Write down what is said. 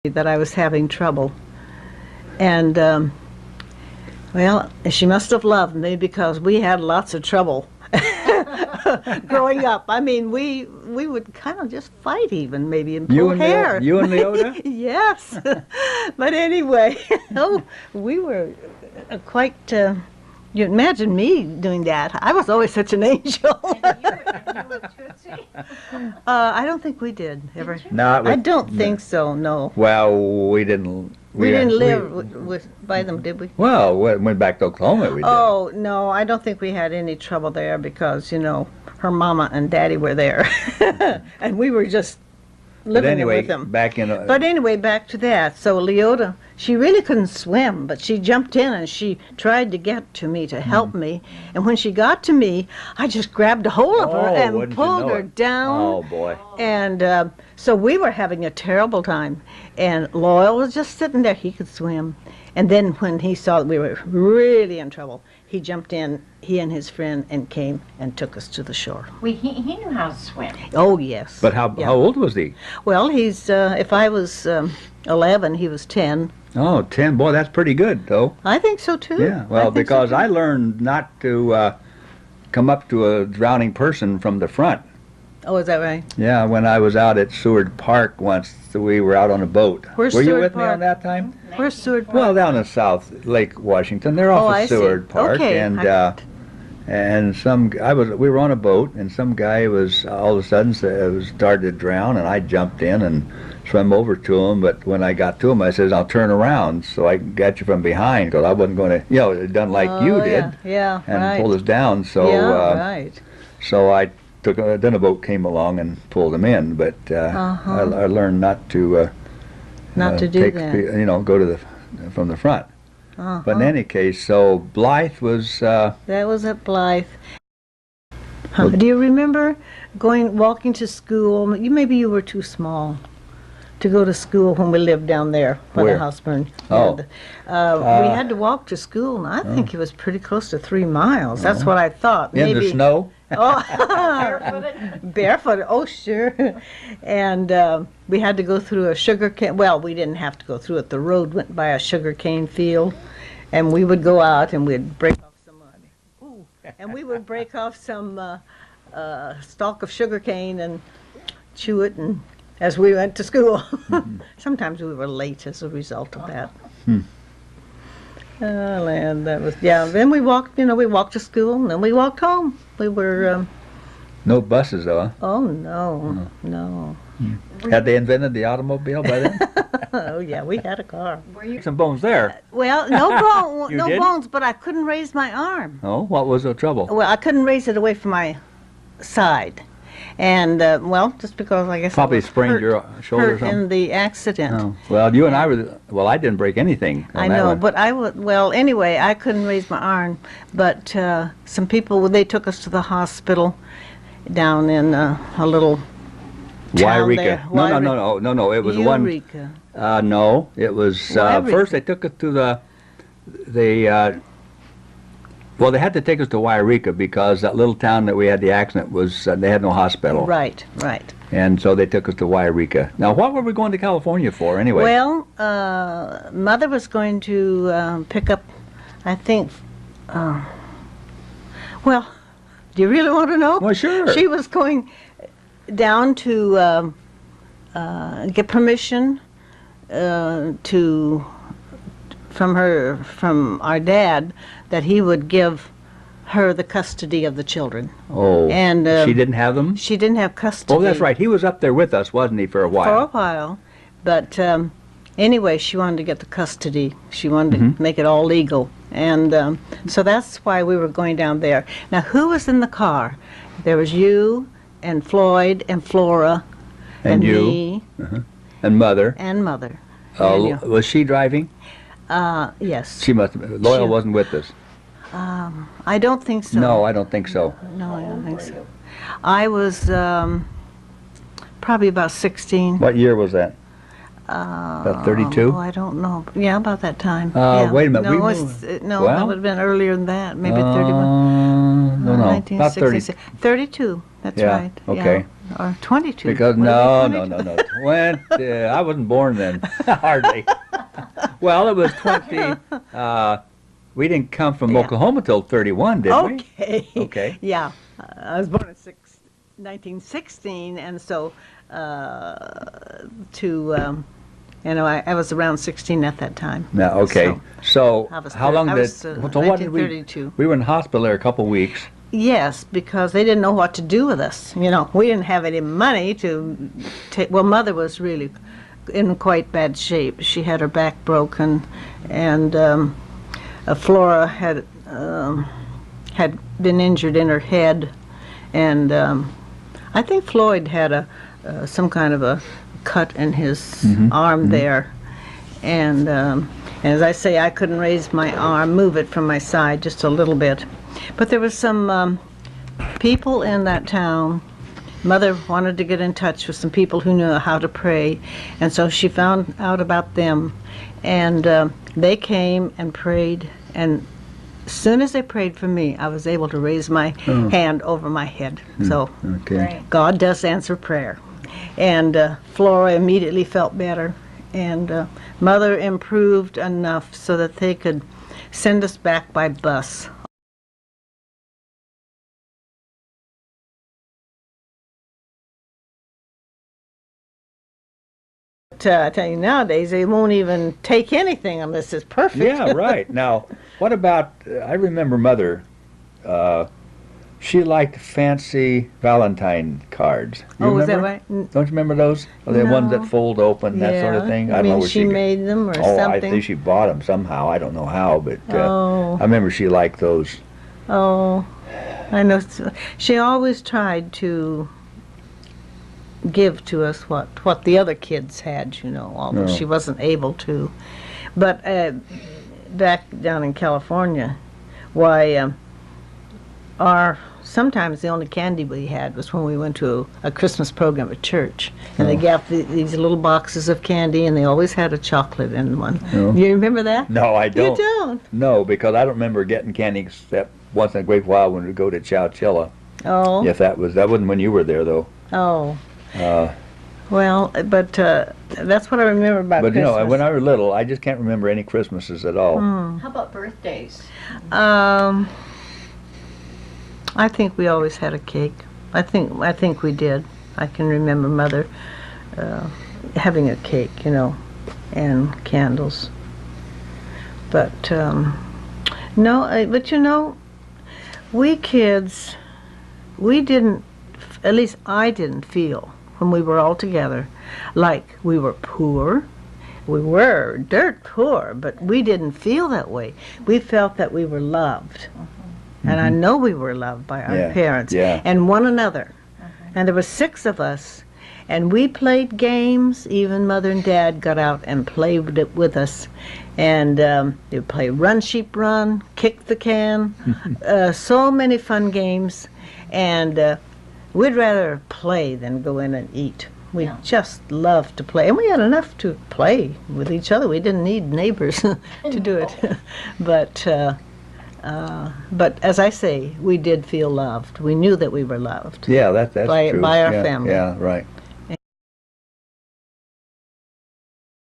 that I was having trouble. And, well, she must have loved me because we had lots of trouble growing up. I mean, we would kind of just fight even, maybe, and pull hair. You and Leota? Yes. But anyway, we were quite... you imagine me doing that. I was always such an angel. You were Tootsie? I don't think we did ever. No, I don't think so. No. Well, we didn't. We didn't live by them, did we? Well, we went back to Oklahoma. We did. Oh no, I don't think we had any trouble there because her mama and daddy were there, and we were just living with them. Back in. But anyway, back to that. So Leota, she really couldn't swim, but she jumped in and she tried to get to me to help me. And when she got to me, I just grabbed a hold of her and pulled her down. Oh boy! And so we were having a terrible time. And Loyal was just sitting there. He could swim. And then when he saw that we were really in trouble, he jumped in, he and his friend, and came and took us to the shore. Well, he knew how to swim. Oh, yes. But how old was he? Well, he's, if I was 11, he was 10. Oh, 10. Boy, that's pretty good, though. I think so, too. Yeah, well, because I learned not to come up to a drowning person from the front. Oh, is that right? Yeah, when I was out at Seward Park once, we were out on a boat. Where's were you Seward with Park? me on that time? Where's Seward Park? Well, down in South Lake Washington. They're off I of Seward see. Park, okay. and we were on a boat, and some guy was all of a sudden started to drown, and I jumped in and swam over to him. But when I got to him, I says, "I'll turn around so I can get you from behind," because I wasn't going to, done like you did, yeah, and right. pulled us down. So, right. So I took. Then a boat came along and pulled him in, but I learned not to. Not to do that. Go to from the front. But in any case, so Blythe was... that was at Blythe. Do you remember walking to school? Maybe you were too small to go to school when we lived down there when the house burned. Oh. We had to walk to school, and I think it was pretty close to 3 miles. That's what I thought. In the snow? Oh, barefooted. Oh, sure. And we had to go through a sugar cane. Well, we didn't have to go through it. The road went by a sugar cane field, and we would go out and we'd break off some money. Ooh. And we would break off some stalk of sugar cane and chew it, and as we went to school. Sometimes we were late as a result of that. Oh, land, that was, then we walked to school, and then we walked home. We were... no buses, though, huh? Oh, no. Had they invented the automobile by then? Oh, yeah, we had a car. Were you? Some bones there. Well, no bones, but I couldn't raise my arm. Oh, what was the trouble? Well, I couldn't raise it away from my side. And, just because I guess Probably I was sprained your shoulder or hurt something? in the accident. Oh. Well, you and I were... Well, I didn't break anything on I that know, one. but anyway, I couldn't raise my arm. But some people, they took us to the hospital down in a little town Wairika. there. No. It was Eureka. No, it was... first they took us to well, they had to take us to Wairika because that little town that we had the accident was... they had no hospital. Right. And so they took us to Wairika. Now, what were we going to California for, anyway? Well, Mother was going to pick up, I think... well, do you really want to know? Well, sure. She was going down to get permission from our dad that he would give her the custody of the children. Oh, and she didn't have them? She didn't have custody. Oh, that's right. He was up there with us, wasn't he, for a while? For a while. But anyway, she wanted to get the custody. She wanted to make it all legal. And so that's why we were going down there. Now, who was in the car? There was you and Floyd and Flora and you. Me. And Mother. And Mother. Was she driving? Yes. She must have. Loyal wasn't with us. I don't think so. No, I don't think so. No, I don't think so. I was probably about 16. What year was that? About 32? Oh, I don't know. Yeah, about that time. Wait a minute. That would have been earlier than that. Maybe 31. No. About 1966. 32. That's Yeah, right. okay. Yeah. Or 22. Because Would it be no, 22? no, no. I wasn't born then, hardly. Well, it was 20. We didn't come from Yeah. Oklahoma till 31, did we? Okay. Okay. Yeah. I was born in 1916, and so I was around 16 at that time. Now, okay. So, I was how long I did? was, So what did we? 1932. We were in hospital there a couple weeks. Yes, because they didn't know what to do with us. We didn't have any money to take. Well, Mother was really in quite bad shape. She had her back broken, and Flora had been injured in her head, and I think Floyd had some kind of a cut in his arm there, and as I say, I couldn't raise my arm, move it from my side just a little bit. But there was some people in that town. Mother wanted to get in touch with some people who knew how to pray, and so she found out about them, and they came and prayed, and as soon as they prayed for me, I was able to raise my hand over my head. So Okay. God does answer prayer. And Flora immediately felt better, and Mother improved enough so that they could send us back by bus. I tell you, nowadays they won't even take anything unless it's perfect. Yeah, right. Now, what about? I remember Mother. She liked fancy Valentine cards. You Oh, was that remember? right? Don't you remember those? The ones that No. fold open, that sort of Yeah. thing. I don't know mean, where she got- made them or Oh, I something. think she bought them somehow. I don't know how, but Oh. I remember she liked those. Oh, I know. She always tried to give to us what the other kids had, although No. she wasn't able to. But back down in California, why, sometimes the only candy we had was when we went to a Christmas program at church, and they gave these little boxes of candy, and they always had a chocolate in one. No. You remember that? No, I don't. You don't? No, because I don't remember getting candy except once in a great while when we go to Chowchilla. Oh. If that wasn't when you were there though. Oh. Uh, Well, but that's what I remember about but Christmas. when I was little, I just can't remember any Christmases at all. How about birthdays? I think we always had a cake. I think we did. I can remember Mother having a cake, and candles. But no, but we kids, we didn't, at least I didn't feel when we were all together like we were poor. We were dirt poor, but we didn't feel that way. We felt that we were loved. And I know we were loved by our Yeah, parents yeah. and one another. And there were 6 of us, and we played games. Even Mother and Dad got out and played it with us. And they would play Run Sheep Run, Kick the Can, so many fun games. And we'd rather play than go in and eat. We just loved to play. And we had enough to play with each other. We didn't need neighbors to do it. But as I say, we did feel loved. We knew that we were loved. Yeah, that's By true. our Yeah, family. Yeah, right.